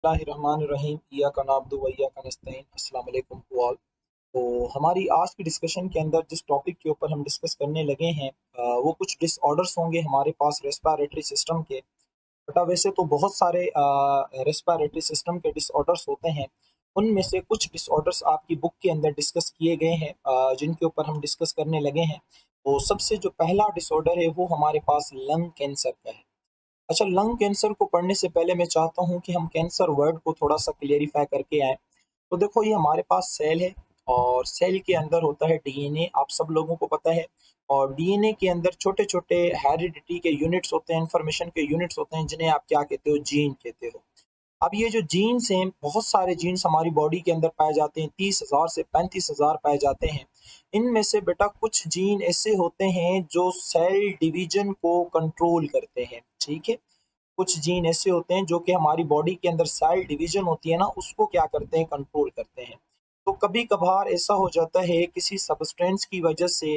बिस्मिल्लाहिर्रहमानिर्रहीम इय्याका नअब्दु व इय्याका नस्तईन। अस्सलाम वालेकुम टू ऑल। तो हमारी आज की डिस्कशन के अंदर जिस टॉपिक के ऊपर हम डिस्कस करने लगे हैं वो कुछ डिसऑर्डर्स होंगे हमारे पास रेस्पिरेटरी सिस्टम के। बटा वैसे तो बहुत सारे रेस्पिरेटरी सिस्टम के डिसऑर्डर्स होते हैं। उनमें से कुछ डिसऑर्डर्स आपकी बुक के अंदर डिस्कस किए गए हैं जिनके ऊपर हम डिस्कस करने लगे हैं। तो सबसे जो पहला डिसऑर्डर है वो हमारे पास लंग कैंसर का है। अच्छा, लंग कैंसर को पढ़ने से पहले मैं चाहता हूँ कि हम कैंसर वर्ड को थोड़ा-सा क्लेरिफ़ाई करके आएँ। तो देखो, ये हमारे पास सेल है और सेल के अंदर होता है डीएनए, आप सब लोगों को पता है। और डीएनए के अंदर छोटे-छोटे हेरिडिटी के यूनिट्स होते हैं, इन्फॉर्मेशन के यूनिट्स होते हैं, जिन्हें आप क्या कहते हो? जीन कहते हो। अब ये जो जीन्स हैं, बहुत सारे जीन्स हमारी बॉडी के अंदर पाए जाते हैं, 30,000 से 35,000 पाए जाते हैं। इनमें से बेटा कुछ जीन ऐसे होते हैं जो सेल डिवीज़न को कंट्रोल करते हैं, ठीक है? कुछ जीन ऐसे होते हैं जो कि हमारी बॉडी के अंदर सेल डिवीजन होती है ना, उसको क्या करते हैं? कंट्रोल करते हैं। तो कभी कभार ऐसा हो जाता है किसी सब्सटेंस की वजह से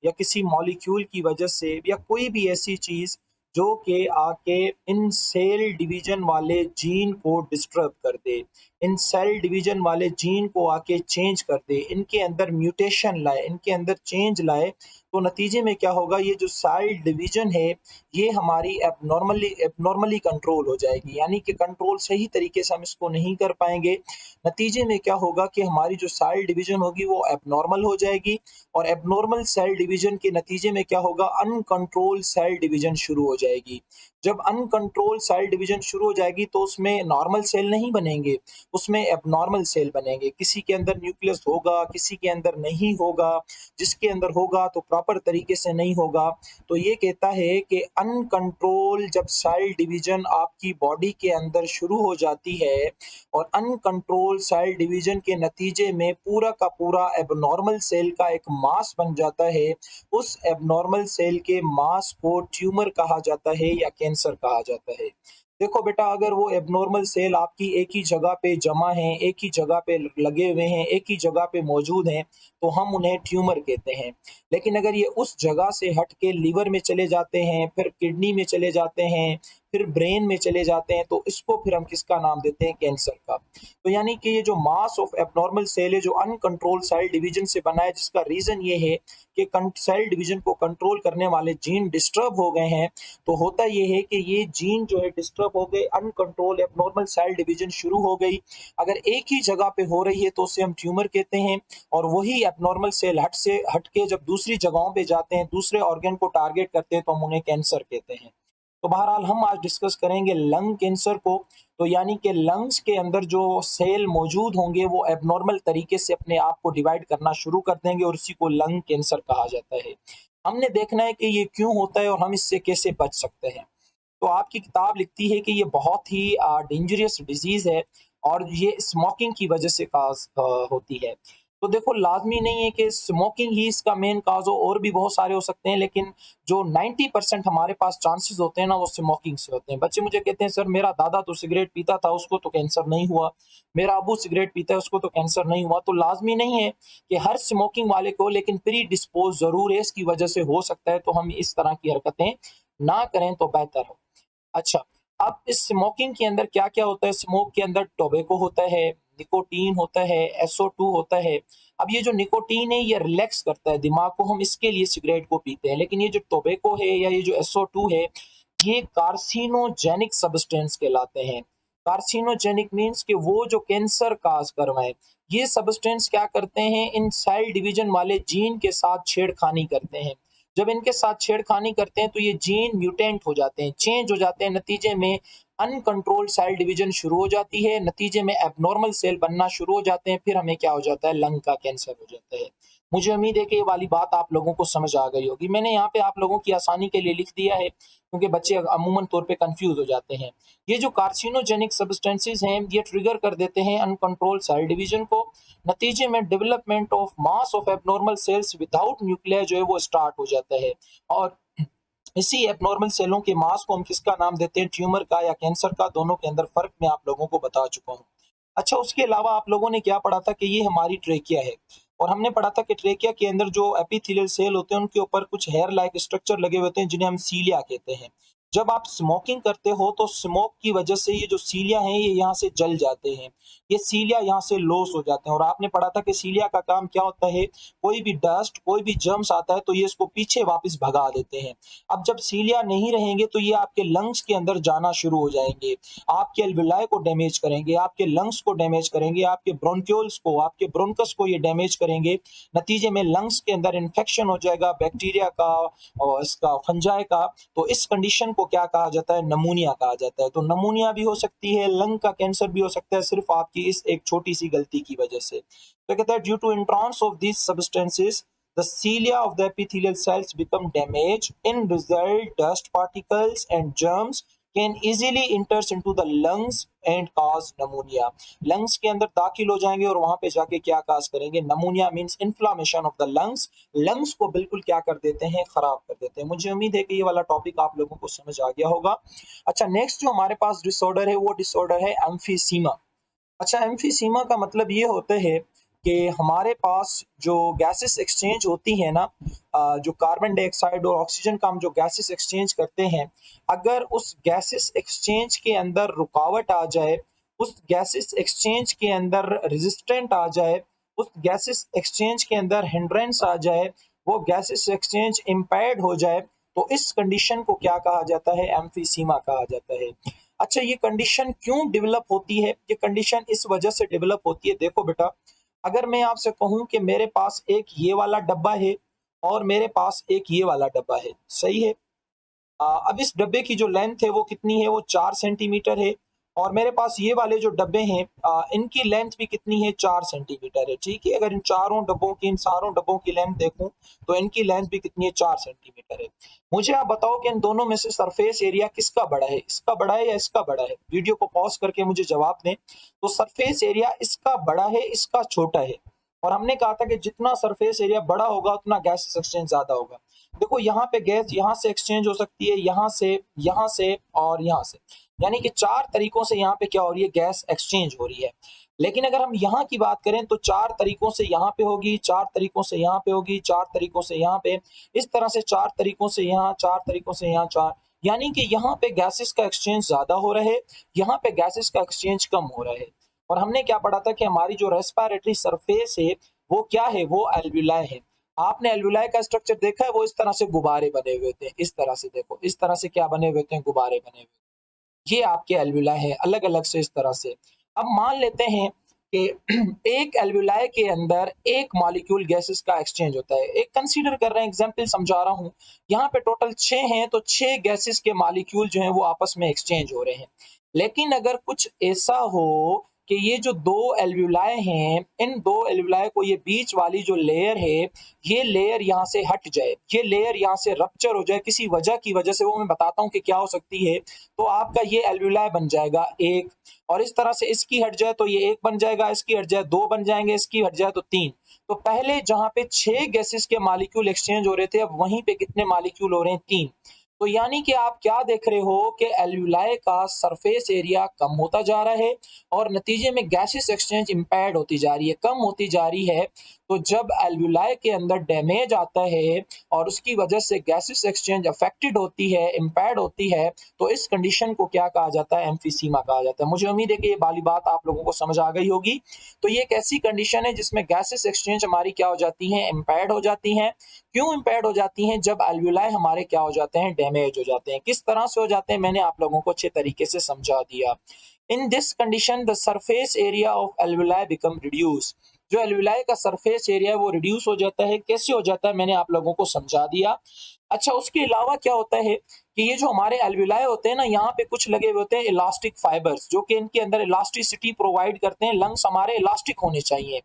या किसी मॉलिक्यूल की वजह से या कोई भी ऐसी चीज जो कि आके इन सेल डिवीजन वाले जीन को डिस्टर्ब कर दे, इन सेल डिवीजन वाले जीन को आके चेंज कर दे, इनके अंदर म्यूटेशन लाए, इनके अंदर चेंज लाए, तो नतीजे में क्या होगा? ये जो सेल डिवीजन है ये हमारी एबनॉर्मली कंट्रोल हो जाएगी, यानी कि कंट्रोल सही तरीके से हम इसको नहीं कर पाएंगे। नतीजे में क्या होगा कि हमारी जो सेल डिवीजन होगी वो एबनॉर्मल हो जाएगी और एबनॉर्मल सेल डिवीजन के नतीजे में क्या होगा? अनकंट्रोल सेल डिवीजन शुरू हो जाएगी। जब अनकंट्रोल सेल डिवीजन शुरू हो जाएगी तो उसमें नॉर्मल सेल नहीं बनेंगे, उसमें एबनॉर्मल सेल बनेंगे। किसी के अंदर न्यूक्लियस होगा, किसी के अंदर नहीं होगा, जिसके अंदर होगा तो प्रॉपर तरीके से नहीं होगा। तो ये कहता है कि अनकंट्रोल जब सेल डिवीजन आपकी बॉडी के अंदर शुरू हो जाती है और अनकंट्रोल सेल डिवीजन के नतीजे में पूरा का पूरा एबनॉर्मल सेल का एक मास बन जाता है, उस एबनॉर्मल सेल के मास को ट्यूमर कहा जाता है या कैंसर कहा जाता है। देखो बेटा, अगर वो एबनॉर्मल सेल आपकी एक ही जगह पे जमा हैं, एक ही जगह पे लगे हुए हैं, एक ही जगह पे मौजूद हैं, तो हम उन्हें ट्यूमर कहते हैं। लेकिन अगर ये उस जगह से हट के लीवर में चले जाते हैं, फिर किडनी में चले जाते हैं, फिर ब्रेन में चले जाते हैं, तो इसको फिर हम किसका नाम देते हैं? कैंसर का। तो यानी कि ये जो मास ऑफ एबनॉर्मल सेल है जो अनकंट्रोल सेल डिवीजन से बना है, जिसका रीजन ये है कि सेल डिवीजन को कंट्रोल करने वाले जीन डिस्टर्ब हो गए हैं। तो होता ये है कि ये जीन जो है डिस्टर्ब हो गए, अनकंट्रोल एबनॉर्मल सेल डिवीजन शुरू हो गई। अगर एक ही जगह पे हो रही है तो उसे हम ट्यूमर कहते हैं, और वही एबनॉर्मल सेल हट के जब दूसरी जगहों पे जाते हैं, दूसरे ऑर्गन को टारगेट करते हैं, तो हम उन्हें कैंसर कहते हैं। तो बहरहाल हम आज डिस्कस करेंगे लंग कैंसर को। तो यानी कि लंग्स के अंदर जो सेल मौजूद होंगे वो एबनॉर्मल तरीके से अपने आप को डिवाइड करना शुरू कर देंगे और उसी को लंग कैंसर कहा जाता है। हमने देखना है कि ये क्यों होता है और हम इससे कैसे बच सकते हैं। तो आपकी किताब लिखती है कि ये बहुत ही डेंजरस डिजीज है और ये स्मोकिंग की वजह से होती है। तो देखो, लाजमी नहीं है कि स्मोकिंग ही इसका मेन काज हो, और भी बहुत सारे हो सकते हैं, लेकिन जो 90% हमारे पास चांसेस होते हैं ना, वो स्मोकिंग से होते हैं। बच्चे मुझे कहते हैं, सर मेरा दादा तो सिगरेट पीता था, उसको तो कैंसर नहीं हुआ, मेरा अबू सिगरेट पीता है, उसको तो कैंसर नहीं हुआ। तो लाजमी नहीं है कि हर स्मोकिंग वाले को, लेकिन प्री डिस्पोज जरूर है, इसकी वजह से हो सकता है। तो हम इस तरह की हरकतें ना करें तो बेहतर हो। अच्छा, अब इस स्मोकिंग के अंदर क्या-क्या होता है? स्मोक के अंदर टोबैको होता है, निकोटीन होता है, SO2 होता है। अब ये जो निकोटीन है ये रिलैक्स करता है दिमाग को, हम इसके लिए सिगरेट को पीते हैं। लेकिन ये जो टोबैको है या ये जो SO2 है, ये कार्सिनोजेनिक सब्सटेंस कहलाते हैं। कार्सिनोजेनिक मीन्स कि वो जो कैंसर काज कर रहे हैं। ये सब्सटेंस क्या करते हैं? इन सेल डिवीजन वाले जीन के साथ छेड़खानी करते हैं। जब इनके साथ छेड़खानी करते हैं तो ये जीन म्यूटेंट हो जाते हैं, चेंज हो जाते हैं। नतीजे में अनकंट्रोल्ड सेल डिवीजन शुरू हो जाती है, नतीजे में एबनॉर्मल सेल बनना शुरू हो जाते हैं, फिर हमें क्या हो जाता है? लंग का कैंसर हो जाता है। मुझे उम्मीद है कि ये वाली बात आप लोगों को समझ आ गई होगी। मैंने यहाँ पे आप लोगों की आसानी के लिए लिख दिया है, क्योंकि बच्चे अमूमन तौर पे कंफ्यूज हो जाते हैं। ये जो कार्सिनोजेनिक सब्सटेंसेस हैं ये ट्रिगर कर देते हैं अनकंट्रोल्ड सेल डिवीजन को। नतीजे में development of mass of abnormal cells without nuclear जो है वो स्टार्ट हो जाता है। और इसी एबनॉर्मल सेलों के मास को हम किसका नाम देते हैं? ट्यूमर का या कैंसर का। दोनों के अंदर फर्क मैं आप लोगों को बता चुका हूँ। अच्छा, उसके अलावा आप लोगों ने क्या पढ़ा था कि ये हमारी ट्रेकिया है, और हमने पढ़ा था कि ट्रेकिया के अंदर जो एपिथेलियल सेल होते हैं उनके ऊपर कुछ हेयर लाइक स्ट्रक्चर लगे होते हैं जिन्हें हम सीलिया कहते हैं। जब आप स्मोकिंग करते हो तो स्मोक की वजह से ये जो सीलिया हैं ये यहाँ से जल जाते हैं, ये सीलिया यहाँ से लॉस हो जाते हैं। और आपने पढ़ा था कि सीलिया का काम क्या होता है, कोई भी डस्ट कोई भी जर्म्स आता है तो ये इसको पीछे वापस भगा देते हैं। अब जब सीलिया नहीं रहेंगे तो ये आपके लंग्स के अंदर जाना शुरू हो जाएंगे, आपके एल्विलाई को डैमेज करेंगे, आपके लंग्स को डैमेज करेंगे, आपके ब्रोंक्यूल्स को, आपके ब्रोंकस को ये डैमेज करेंगे। नतीजे में लंग्स के अंदर इन्फेक्शन हो जाएगा बैक्टीरिया का और इसका फंजाई का। तो इस कंडीशन को क्या कहा जाता है, नमूनिया कहा जाता है। तो नमूनिया भी हो सकती है, लंग का कैंसर भी हो सकता है, सिर्फ आपकी इस एक छोटी सी गलती की वजह से। तो कहता है due to entrance of these substances the cilia of the epithelial cells become damaged. In result, dust particles and germs can easily enters into the lungs and cause pneumonia. lungs के अंदर दाखिल हो जाएंगे और वहां पे जाके क्या काज करेंगे, नमूनिया means inflammation of the lungs. Lungs को बिल्कुल क्या कर देते हैं, खराब कर देते हैं। मुझे उम्मीद है कि ये वाला टॉपिक आप लोगों को समझ आ गया होगा। अच्छा, नेक्स्ट जो हमारे पास डिसऑर्डर है वो डिसऑर्डर है एम्फीसीमा। अच्छा, एम्फीसीमा का मतलब ये होता है कि हमारे पास जो गैसेस एक्सचेंज होती है ना, जो कार्बन डाइऑक्साइड और ऑक्सीजन का हम जो गैसेस एक्सचेंज करते हैं, अगर उस गैसेस एक्सचेंज के अंदर रुकावट आ जाए, उस गैसेस एक्सचेंज के अंदर रेजिस्टेंट आ जाए, उस गैसेस एक्सचेंज के अंदर हिंड्रेंस आ जाए, वो गैसेस एक्सचेंज इम्पेयर्ड हो जाए, तो इस कंडीशन को क्या कहा जाता है, एम्फीसीमा कहा जाता है। अच्छा, ये कंडीशन क्यों डेवलप होती है, ये कंडीशन इस वजह से डेवलप होती है। देखो बेटा, अगर मैं आपसे कहूं कि मेरे पास एक ये वाला डब्बा है और मेरे पास एक ये वाला डब्बा है, सही है। अब इस डब्बे की जो लेंथ है वो कितनी है, वो 4 सेंटीमीटर है। और मेरे पास ये वाले जो डब्बे हैं, इनकी लेंथ भी कितनी है, 4 सेंटीमीटर है। ठीक है, अगर इन चारों डब्बों की, इन सारों डब्बों की लेंथ देखूं तो इनकी लेंथ भी कितनी है, 4 सेंटीमीटर है। मुझे आप बताओ कि इन दोनों में से सरफेस एरिया किसका बड़ा है, इसका बड़ा है या इसका बड़ा है। वीडियो को पॉज करके मुझे जवाब दें। तो सरफेस एरिया इसका बड़ा है, इसका छोटा है। और हमने कहा था कि जितना सरफेस एरिया बड़ा होगा उतना गैस एक्सचेंज ज्यादा होगा। देखो, यहाँ पे गैस यहाँ से एक्सचेंज हो सकती है, यहाँ से और यहाँ से, यानी कि 4 तरीकों से यहाँ पे क्या हो रही है, गैस एक्सचेंज हो रही है। लेकिन अगर हम यहाँ की बात करें तो 4 तरीकों से यहाँ पे होगी, 4 तरीकों से यहाँ पे होगी, 4 तरीकों से यहाँ पे, इस तरह से 4 तरीकों से यहाँ, 4 तरीकों से यहाँ, चार, यानी कि यहाँ पे गैसेस का एक्सचेंज ज्यादा हो रहा है, यहाँ पे गैसेस का एक्सचेंज कम हो रहा है। और हमने क्या पढ़ा था कि हमारी जो रेस्पिरेटरी सरफेस है वो क्या है, वो एल्विलाई है। आपने एल्विलाई का स्ट्रक्चर देखा है, वो इस तरह से गुब्बारे बने हुए थे, इस तरह से देखो, इस तरह से क्या बने हुए थे, गुब्बारे बने हुए। ये आपके एल्विलाई है, अलग अलग से इस तरह से। अब मान लेते हैं कि एक एल्विलाई के अंदर एक मॉलिक्यूल गैसेस का एक्सचेंज होता है। एक कंसीडर कर रहे हैं, एग्जांपल समझा रहा हूं। यहाँ पे टोटल 6 हैं, तो 6 गैसेस के मॉलिक्यूल जो हैं वो आपस में एक्सचेंज हो रहे हैं। लेकिन अगर कुछ ऐसा हो कि ये जो दो एल्विलाई हैं, इन दो एल्विलाई को, ये बीच वाली जो लेयर है, ये लेयर यहाँ से हट जाए, ये लेयर यहाँ से रप्चर हो जाए किसी वजह की वजह से, वो मैं बताता हूँ कि क्या हो सकती है। तो आपका ये एल्विलाई बन जाएगा एक, और इस तरह से इसकी हट जाए तो ये एक बन जाएगा, इसकी हट जाए 2 बन जाएंगे, इसकी हट जाए तो 3। तो पहले जहां पे 6 गैसेस के मॉलिक्यूल एक्सचेंज हो रहे थे, अब वहीं पे कितने मॉलिक्यूल हो रहे हैं, 3। तो यानी कि आप क्या देख रहे हो कि एल्विलाई का सरफेस एरिया कम होता जा रहा है और नतीजे में गैसेस एक्सचेंज इंपेयर्ड होती जा रही है, कम होती जा रही है। तो जब एल्विलाई के अंदर डैमेज आता है और उसकी वजह से गैसेस एक्सचेंज अफेक्टेड होती है, इंपेयर्ड होती है, तो इस कंडीशन को क्या कहा जाता है, एम्फीसीमा कहा जाता है। मुझे उम्मीद है कि ये वाली बात आप लोगों को समझ आ गई होगी। तो ये एक ऐसी कंडीशन है जिसमें गैसेस एक्सचेंज हमारी क्या हो जाती हैं, इंपेयर्ड हो जाती हैं। क्यों इंपेयर्ड हो जाती हैं, जब एल्विलाई हमारे क्या हो जाते हैं, डैमेज हो जाते हैं। किस तरह से हो जाते हैं, मैंने आप लोगों को अच्छे तरीके से समझा दिया। In this condition the surface area of alveoli become reduce. जो एल्विलाई का सरफेस एरिया है वो रिड्यूस हो जाता है। कैसे हो जाता है, मैंने आप लोगों को समझा दिया। अच्छा, उसके अलावा क्या होता है कि ये जो हमारे एल्विलाई होते हैं ना, यहाँ पे कुछ लगे हुए होते हैं इलास्टिक फाइबर्स, जो कि इनके अंदर इलास्टिसिटी प्रोवाइड करते हैं। लंग्स हमारे इलास्टिक होने चाहिए।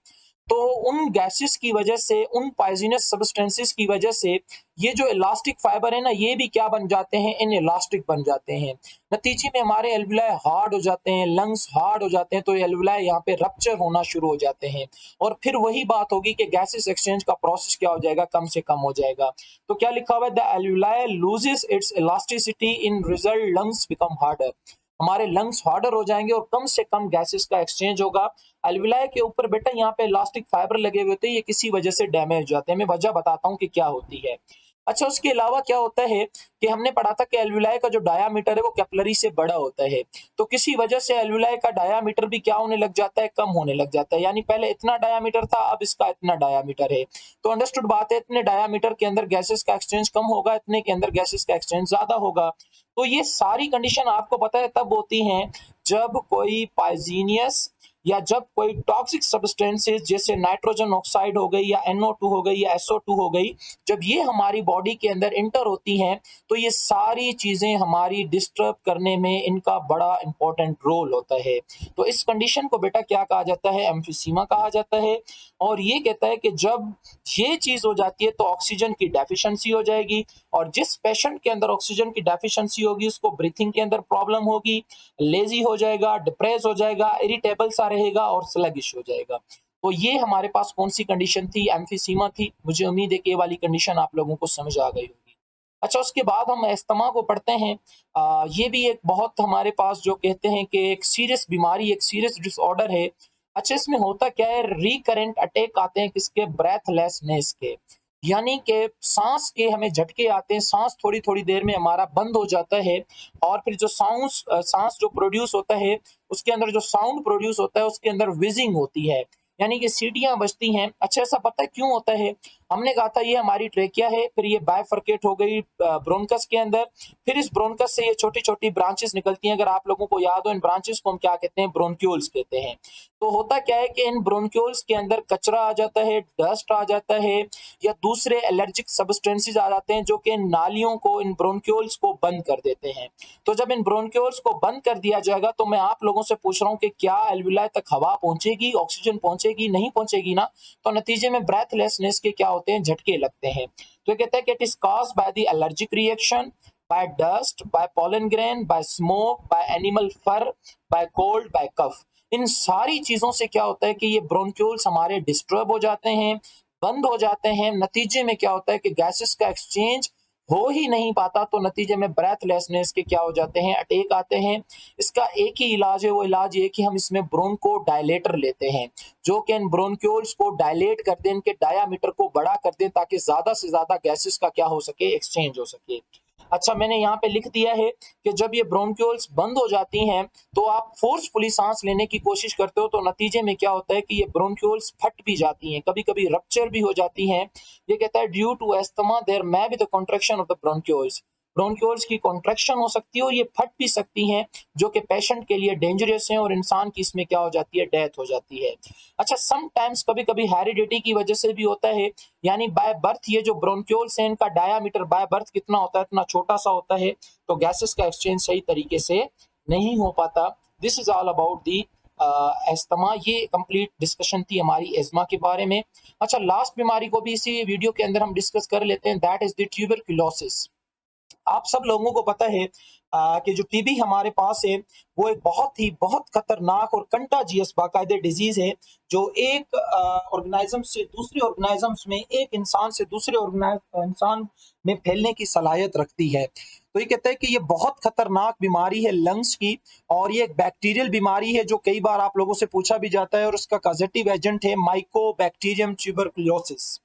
तो उन गैसेस की वजह से, उन पॉइजनस सब्सटेंसेस की वजह से ये जो इलास्टिक फाइबर है ना, ये भी क्या बन जाते हैं, इन इलास्टिक बन जाते हैं। नतीजे में हमारे एल्विलाई हार्ड हो जाते हैं, लंग्स हार्ड हो जाते हैं, तो एल्विलाई यहाँ पे रप्चर होना शुरू हो जाते हैं। और फिर वही बात होगी कि गैसेस एक्सचेंज का प्रोसेस क्या हो जाएगा, कम से कम हो जाएगा। तो क्या लिखा हुआ है, the alveoli loses it's elasticity, in result lungs become harder. हमारे लंग्स हार्डर हो जाएंगे और कम से कम गैसेस का एक्सचेंज होगा। एल्विलाई के ऊपर बेटा यहाँ पे इलास्टिक फाइबर लगे हुए थे, ये किसी वजह से डैमेज हो जाते हैं। मैं वजह बताता हूँ कि क्या होती है। अच्छा, उसके अलावा क्या होता है कि हमने पढ़ा था कि एल्वुलाई का जो डायामीटर है वो कैपिलरी से बड़ा होता है, तो किसी वजह से एल्वुलाई का डायामीटर भी क्या होने लग जाता है, कम होने लग जाता है। यानी पहले इतना डायामीटर था, अब इसका इतना डायामीटर है। तो अंडरस्टूड बात है, इतने डायामीटर के अंदर गैसेस का एक्सचेंज कम होगा, इतने के अंदर गैसेस का एक्सचेंज ज्यादा होगा। तो ये सारी कंडीशन आपको पता है तब होती हैं जब कोई पॉइजनियस या जब कोई टॉक्सिक सब्सटेंसेस जैसे नाइट्रोजन ऑक्साइड हो गई या NO2 हो गई या SO2 हो गई, जब ये हमारी बॉडी के अंदर इंटर होती हैं तो ये सारी चीजें हमारी डिस्टर्ब करने में इनका बड़ा इंपॉर्टेंट रोल होता है। तो इस कंडीशन को बेटा क्या कहा जाता है, एम्फीसीमा कहा जाता है। और ये कहता है कि जब ये चीज हो जाती है तो ऑक्सीजन की डेफिशिएंसी हो जाएगी, और जिस पेशेंट के अंदर ऑक्सीजन की डेफिशिएंसी होगी उसको ब्रीथिंग के अंदर प्रॉब्लम होगी, लेजी हो जाएगा, डिप्रेस हो जाएगा, इरिटेबल सा रहेगा और स्लगिश हो जाएगा। तो ये हमारे पास कौन सी कंडीशन थी, एम्फीसीमा थी। मुझे उम्मीद है कि ये वाली कंडीशन आप लोगों को समझ आ गई होगी। अच्छा, उसके बाद हम अस्थमा को पढ़ते हैं। ये भी एक बहुत हमारे पास जो कहते हैं कि एक सीरियस बीमारी, एक सीरियस डिसऑर्डर है। अच्छा, इसमें होता क्या है, रिकरेंट अटैक आते हैं किसके, ब्रेथलेसनेस के। यानी कि सांस के हमें झटके आते हैं, सांस थोड़ी थोड़ी देर में हमारा बंद हो जाता है, और फिर जो सांस जो प्रोड्यूस होता है उसके अंदर जो साउंड प्रोड्यूस होता है उसके अंदर विजिंग होती है, यानी कि सीटियां बजती हैं। अच्छा, ऐसा पता है क्यों होता है? हमने कहा था ये हमारी ट्रेकिया है, फिर ये बायफर्केट हो गई ब्रोनकस के अंदर, फिर इस ब्रोनकस से ये छोटी छोटी ब्रांचेस निकलती हैं। अगर आप लोगों को याद हो, इन ब्रांचेस को हम क्या कहते हैं, ब्रोनक्यूल्स कहते हैं। तो होता क्या है कि इन ब्रोनक्यूल्स के अंदर कचरा आ जाता है, डस्ट आ जाता है, या दूसरे एलर्जिक सब्सटेंसेस आ जाते हैं जो कि इन नालियों को, इन ब्रोनक्यूल्स को बंद कर देते हैं। तो जब इन ब्रोनक्यूल्स को बंद कर दिया जाएगा तो मैं आप लोगों से पूछ रहा हूं कि क्या एल्वुलाई तक हवा पहुंचेगी, ऑक्सीजन पहुंचेगी? नहीं पहुंचेगी ना। तो नतीजे में ब्रेथलेसनेस के क्या होते हैं, झटके लगते हैं। तो ये कहता है कि it is caused by the allergic reaction, by dust, by pollen grain, by smoke, by animal fur, by cold, by cough. इन सारी चीजों से क्या होता है कि ये ब्रोनक्यूल्स हमारे डिस्टर्ब हो जाते हैं, बंद हो जाते हैं। नतीजे में क्या होता है कि गैसेस का एक्सचेंज हो ही नहीं पाता, तो नतीजे में ब्रेथलेसनेस के क्या हो जाते हैं, अटैक आते हैं। इसका एक ही इलाज है, वो इलाज ये कि हम इसमें ब्रोंको डायलेटर लेते हैं, जो कि इन ब्रोनक्यूल्स को डायलेट कर दें, इनके डायामीटर को बड़ा कर दें, ताकि ज्यादा से ज्यादा गैसेस का क्या हो सके, एक्सचेंज हो सके। अच्छा, मैंने यहाँ पे लिख दिया है कि जब ये ब्रोनक्यूल्स बंद हो जाती हैं तो आप फोर्सफुली सांस लेने की कोशिश करते हो, तो नतीजे में क्या होता है कि ये ब्रोनक्यूल्स फट भी जाती हैं, कभी कभी रप्चर भी हो जाती हैं। ये कहता है due to asthma there may be the contraction of the bronchioles. Bronchioles की कॉन्ट्रैक्शन हो सकती है और ये फट भी सकती हैं, जो कि पेशेंट के लिए डेंजरस है, और इंसान की इसमें क्या हो जाती है, डेथ हो जाती है। अच्छा, समटाइम्स कभी कभी हेरिडिटी की वजह से भी होता है, यानी बाय बर्थ ये जो ब्रोनक्यूल्स हैं इनका डायामीटर बाय बर्थ कितना होता है, इतना छोटा सा होता है, तो गैसेस का एक्सचेंज सही तरीके से नहीं हो पाता। This is all about the asthma. ये कंप्लीट डिस्कशन थी हमारी एस्थमा के बारे में। अच्छा, लास्ट बीमारी को भी इसी वीडियो के अंदर हम डिस्कस कर लेते हैं, दैट इज द ट्यूबरकुलोसिस। आप सब लोगों को पता है कि जो टीबी हमारे पास है वो एक बहुत खतरनाक और कंटाजियस बाकायदे डिजीज है, जो एक ऑर्गेनाइज्म से दूसरे ऑर्गेनाइजम्स में, एक इंसान से दूसरे इंसान में फैलने की सलाहियत रखती है। तो ये कहता है कि ये बहुत खतरनाक बीमारी है लंग्स की, और ये एक बैक्टीरियल बीमारी है जो कई बार आप लोगों से पूछा भी जाता है, और उसका कॉजेटिव एजेंट है माइकोबैक्टीरियम ट्यूबरकुलोसिस।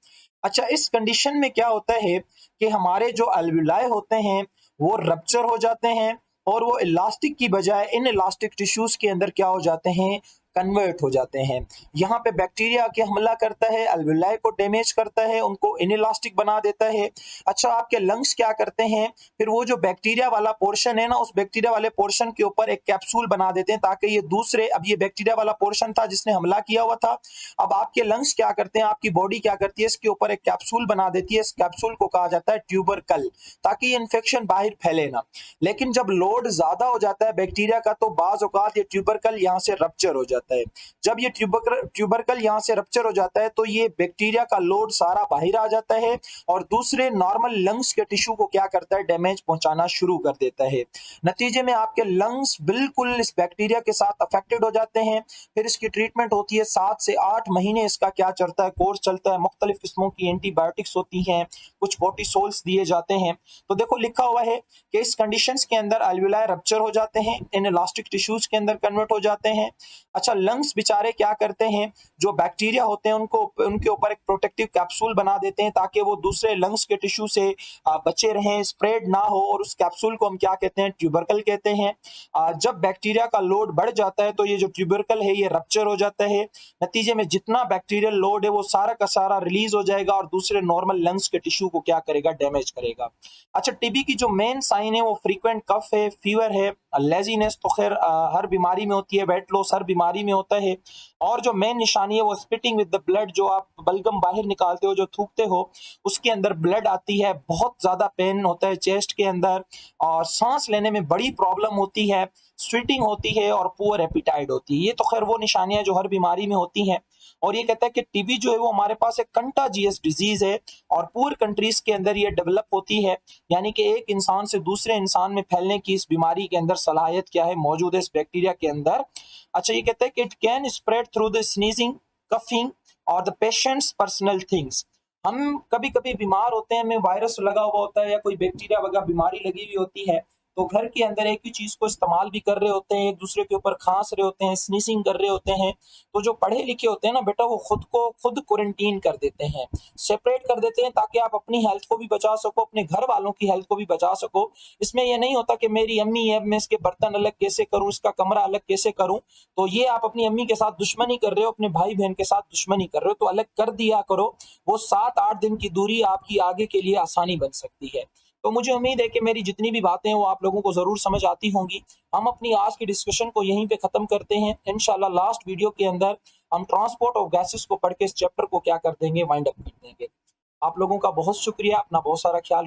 अच्छा, इस कंडीशन में क्या होता है कि हमारे जो अल्वुलाई होते हैं वो रप्चर हो जाते हैं, और वो इलास्टिक की बजाय इन इलास्टिक टिश्यूज के अंदर क्या हो जाते हैं, कन्वर्ट हो जाते हैं। यहाँ पे बैक्टीरिया आके हमला करता है, अल्वुलाई को डैमेज करता है, उनको इनइलास्टिक बना देता है। अच्छा, आपके लंग्स क्या करते हैं, फिर वो जो बैक्टीरिया वाला पोर्शन है ना, उस बैक्टीरिया वाले पोर्शन के ऊपर एक कैप्सूल बना देते हैं, ताकि ये दूसरे, अब ये बैक्टीरिया वाला पोर्शन था जिसने हमला किया हुआ था, अब आपके लंग्स क्या करते हैं, आपकी बॉडी क्या करती है, इसके ऊपर एक कैप्सूल बना देती है। इस कैप्सूल को कहा जाता है ट्यूबरकल, ताकि ये इन्फेक्शन बाहर फैले ना। लेकिन जब लोड ज्यादा हो जाता है बैक्टीरिया का, तो बाज औकात ये ट्यूबरकल यहाँ से रप्चर हो जाता है। जब ये ट्यूबरकल यहाँ से रप्चर हो जाता है तो ये बैक्टीरिया का लोड सारा बाहर आ जाता है, और दूसरे नॉर्मल लंग्स के टिश्यू को क्या करता है, डैमेज पहुंचाना शुरू कर देता है। नतीजे में आपके लंग्स बिल्कुल इस बैक्टीरिया के साथ अफेक्टेड हो जाते हैं। फिर इसकी ट्रीटमेंट होती है, 7 से 8 महीने इसका क्या चलता है, कोर्स चलता है। मुख्तलिफ किस्मों की एंटीबायोटिक्स होती हैं, कुछ कोर्टिसोल्स दिए जाते हैं। तो देखो लिखा हुआ है कि इस कंडीशंस के अंदर अल्वुलाई रप्चर हो जाते हैं, इन इलास्टिक टिश्यूज के अंदर कन्वर्ट हो जाते हैं। अच्छा, लंग्स बेचारे क्या करते हैं, जो बैक्टीरिया होते हैं उनको उनके ऊपर एक प्रोटेक्टिव कैप्सूल बना देते हैं ताकि वो दूसरे लंग्स के टिश्यू से बचे रहें, स्प्रेड ना हो, और उस कैप्सूल को हम क्या कहते हैं, ट्यूबरकल कहते हैं। जब बैक्टीरिया का लोड बढ़ जाता है तो ये जो ट्यूबरकल है ये रप्चर हो जाता है। नतीजे में जितना बैक्टीरियल लोड है वो सारा का सारा रिलीज हो जाएगा और दूसरे नॉर्मल लंग्स के टिश्यू को क्या करेगा, डैमेज करेगा। अच्छा, टीबी की जो मेन साइन है वो फ्रीक्वेंट कफ है, फीवर है, लेजीनेस तो खैर हर बीमारी में होती है, वेट लॉस हर बीमारी में होता है, और जो मेन निशानी है वो स्पिटिंग विद द ब्लड, जो आप बलगम बाहर निकालते हो, जो थूकते हो, उसके अंदर ब्लड आती है, बहुत ज्यादा पेन होता है चेस्ट के अंदर, और सांस लेने में बड़ी प्रॉब्लम होती है, स्वेटिंग होती है और पुअर एपिटाइट होती है। ये तो खैर वो निशानियां जो हर बीमारी में होती हैं। और ये कहता है कि टीबी जो है वो हमारे पास एक कंटाजियस डिजीज है और पुअर कंट्रीज के अंदर ये डेवलप होती है, यानी कि एक इंसान से दूसरे इंसान में फैलने की इस बीमारी के अंदर सलाहियत क्या है, मौजूद है इस बैक्टीरिया के अंदर। अच्छा, ये कहता है कि it can spread through the sneezing, coughing और द पेशेंट्स पर्सनल थिंग्स। हम कभी कभी बीमार होते हैं, हमें वायरस लगा हुआ होता है या कोई बैक्टीरिया वगैरह बीमारी लगी हुई होती है, तो घर के अंदर एक ही चीज को इस्तेमाल भी कर रहे होते हैं, एक दूसरे के ऊपर खांस रहे होते हैं, स्नीसिंग कर रहे होते हैं, तो जो पढ़े लिखे होते हैं ना बेटा, वो खुद को खुद क्वारंटीन कर देते हैं, सेपरेट कर देते हैं, ताकि आप अपनी हेल्थ को भी बचा सको, अपने घर वालों की हेल्थ को भी बचा सको। इसमें यह नहीं होता कि मेरी अम्मी है, मैं इसके बर्तन अलग कैसे करूं, इसका कमरा अलग कैसे करूं, तो ये आप अपनी अम्मी के साथ दुश्मनी कर रहे हो, अपने भाई बहन के साथ दुश्मनी कर रहे हो, तो अलग कर दिया करो। वो 7-8 दिन की दूरी आपकी आगे के लिए आसानी बन सकती है। तो मुझे उम्मीद है कि मेरी जितनी भी बातें हैं वो आप लोगों को जरूर समझ आती होंगी। हम अपनी आज की डिस्कशन को यहीं पे खत्म करते हैं। इंशाल्लाह लास्ट वीडियो के अंदर हम ट्रांसपोर्ट ऑफ गैसेस को पढ़ के इस चैप्टर को क्या कर देंगे, वाइंड अप कर देंगे। आप लोगों का बहुत शुक्रिया, अपना बहुत सारा ख्याल